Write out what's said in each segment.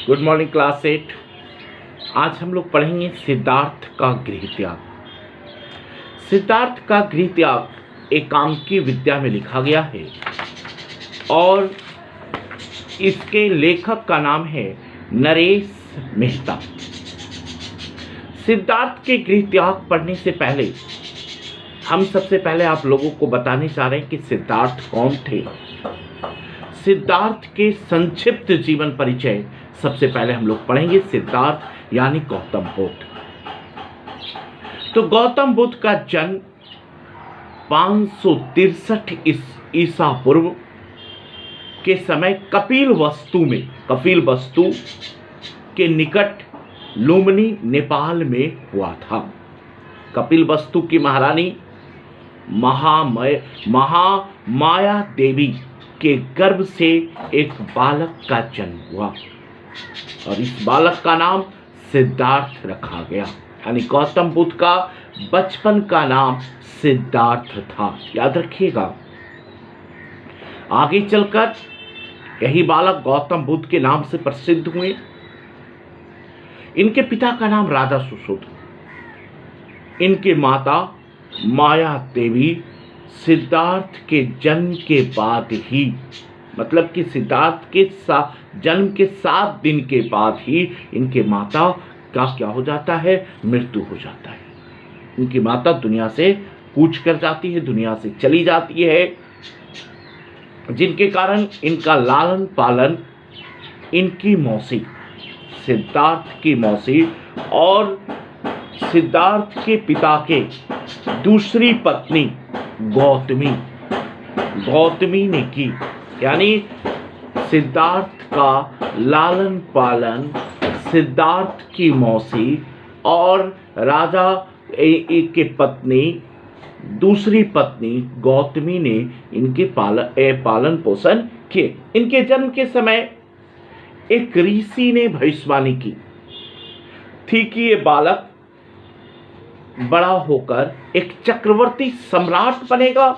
Good morning class 8। आज हम लोग पढ़ेंगे सिद्धार्थ का गृह त्याग। सिद्धार्थ का गृह त्याग एकांकी विद्या में लिखा गया है और इसके लेखक का नाम है नरेश मेहता। सिद्धार्थ के गृह त्याग पढ़ने से पहले हम सबसे पहले आप लोगों को बताने चाह रहे हैं कि सिद्धार्थ कौन थे। सिद्धार्थ के संक्षिप्त जीवन परिचय सबसे पहले हम लोग पढ़ेंगे। सिद्धार्थ यानी गौतम बुद्ध। तो गौतम बुद्ध का जन्म 563 ईसा पूर्व के समय कपिल वस्तु के निकट लुम्बिनी नेपाल में हुआ था। कपिल वस्तु की महारानी महामाया देवी के गर्भ से एक बालक का जन्म हुआ और इस बालक का नाम सिद्धार्थ रखा गया। यानी गौतम बुद्ध का बचपन का नाम सिद्धार्थ था, याद रखिएगा। आगे चलकर यही बालक गौतम बुद्ध के नाम से प्रसिद्ध हुए। इनके पिता का नाम राजा सुशोधन, इनके माता माया देवी सिद्धार्थ के जन्म के बाद ही, मतलब कि सिद्धार्थ के जन्म के 7 दिन के बाद ही इनके माता का क्या हो जाता है, मृत्यु हो जाता है। इनकी माता दुनिया से कूच कर जाती है, दुनिया से चली जाती है, जिनके कारण इनका लालन पालन इनकी मौसी सिद्धार्थ की मौसी और सिद्धार्थ के पिता के दूसरी पत्नी गौतमी ने की। यानी सिद्धार्थ का लालन पालन सिद्धार्थ की मौसी और राजा के पत्नी दूसरी पत्नी गौतमी ने इनके पालन पोषण किए। इनके जन्म के समय एक ऋषि ने भविष्यवाणी की थी कि ये बालक बड़ा होकर एक चक्रवर्ती सम्राट बनेगा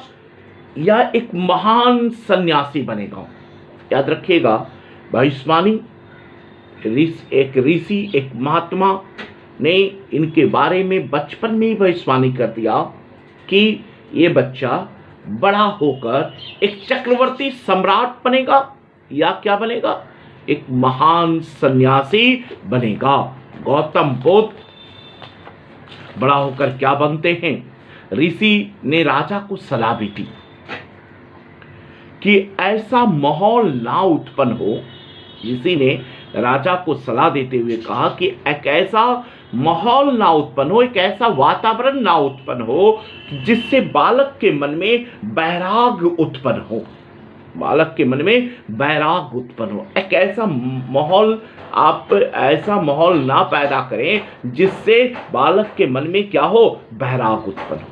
या एक महान सन्यासी बनेगा। याद रखिएगा, भविष्यवाणी एक ऋषि, एक महात्मा ने इनके बारे में बचपन में ही भविष्यवाणी कर दिया कि ये बच्चा बड़ा होकर एक चक्रवर्ती सम्राट बनेगा या क्या बनेगा, एक महान सन्यासी बनेगा। गौतम बुद्ध बड़ा होकर क्या बनते हैं? ऋषि ने राजा को सलाह भी दी कि ऐसा माहौल ना उत्पन्न हो। ऋषि ने राजा को सलाह देते हुए कहा कि एक ऐसा माहौल ना उत्पन्न हो, एक ऐसा वातावरण ना उत्पन्न हो जिससे बालक के मन में बैराग उत्पन्न हो। बालक के मन में बैराग उत्पन्न हो। एक ऐसा माहौल, आप ऐसा माहौल ना पैदा करें जिससे बालक के मन में क्या हो, बैराग उत्पन्न हो।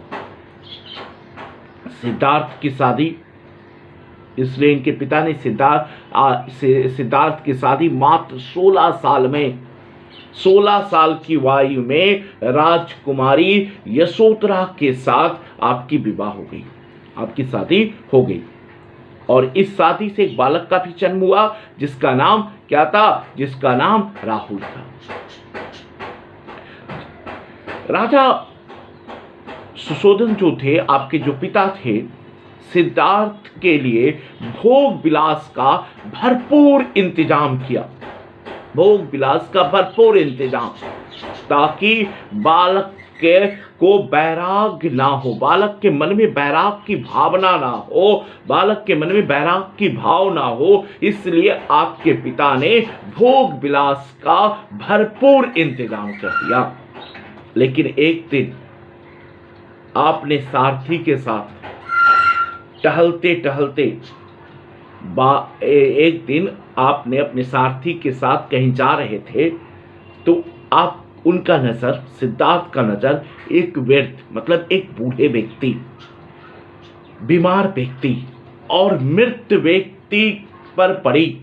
सिद्धार्थ की शादी, इसलिए इनके पिता ने सिद्धार्थ की शादी मात्र 16 साल की आयु में राजकुमारी यशोधरा के साथ आपकी विवाह हो गई, आपकी शादी हो गई। और इस शादी से एक बालक का भी जन्म हुआ जिसका नाम क्या था, जिसका नाम राहुल था। राजा सुशोधन जो थे, आपके जो पिता थे, सिद्धार्थ के लिए भोग विलास का भरपूर इंतजाम किया, भोग विलास का भरपूर इंतजाम, ताकि बालक को बैराग ना हो, बालक के मन में बैराग की भावना ना हो, बालक के मन में बैराग की भाव ना हो। इसलिए आपके पिता ने भोग विलास का भरपूर इंतजाम कर दिया। लेकिन एक दिन आपने सारथी के साथ टहलते टहलते एक दिन आपने अपने सारथी के साथ कहीं जा रहे थे, तो आप उनका नजर, सिद्धार्थ का नजर एक वृद्ध, मतलब एक बूढ़े व्यक्ति, बीमार व्यक्ति और मृत व्यक्ति पर पड़ी।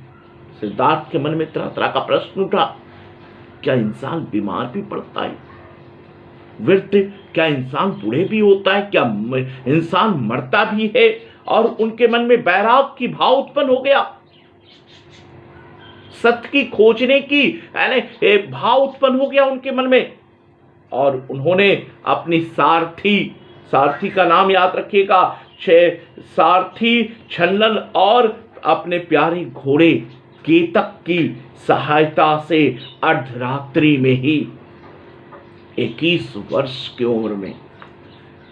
सिद्धार्थ के मन में तरह तरह का प्रश्न उठा, क्या इंसान बीमार भी पड़ता है? वृद्ध, क्या इंसान बूढ़े भी होता है? क्या इंसान मरता भी है? और उनके मन में बैराग की भाव उत्पन्न हो गया। सत्य की खोजने की यानी भाव उत्पन्न हो गया उनके मन में, और उन्होंने अपनी सारथी का नाम याद रखिएगा, सारथी छल्लन और अपने प्यारे घोड़े केतक की सहायता से अर्धरात्रि में ही 21 वर्ष की उम्र में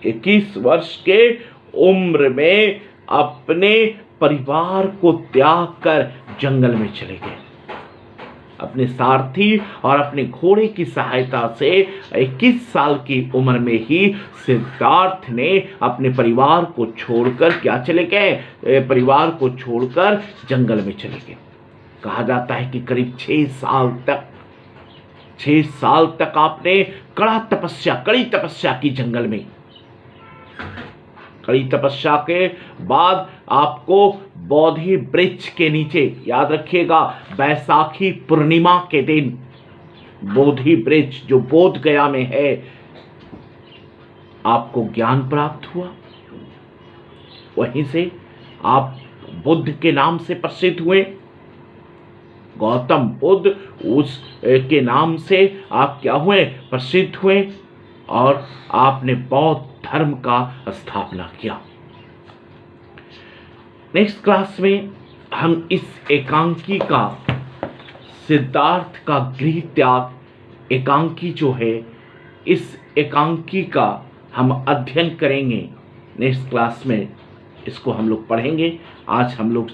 21 वर्ष के उम्र में अपने परिवार को त्याग कर जंगल में चले गए। अपने सारथी और अपने घोड़े की सहायता से 21 साल की उम्र में ही सिद्धार्थ ने अपने परिवार को छोड़कर क्या चले गए, परिवार को छोड़कर जंगल में चले गए। कहा जाता है कि करीब 6 साल तक आपने कड़ी तपस्या की जंगल में। कड़ी तपस्या के बाद आपको बोधि वृक्ष के नीचे, याद रखिएगा, बैसाखी पूर्णिमा के दिन बोधि वृक्ष जो बोध गया में है, आपको ज्ञान प्राप्त हुआ। वहीं से आप बुद्ध के नाम से प्रसिद्ध हुए। गौतम बुद्ध उस के नाम से आप क्या हुए, प्रसिद्ध हुए, और आपने बौद्ध धर्म का स्थापना किया। नेक्स्ट क्लास में हम इस एकांकी का, सिद्धार्थ का गृह त्याग एकांकी जो है, इस एकांकी का हम अध्ययन करेंगे। नेक्स्ट क्लास में इसको हम लोग पढ़ेंगे। आज हम लोग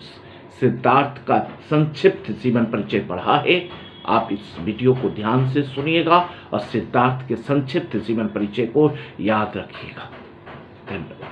सिद्धार्थ का संक्षिप्त जीवन परिचय पढ़ा है। आप इस वीडियो को ध्यान से सुनिएगा और सिद्धार्थ के संक्षिप्त जीवन परिचय को याद रखिएगा। धन्यवाद।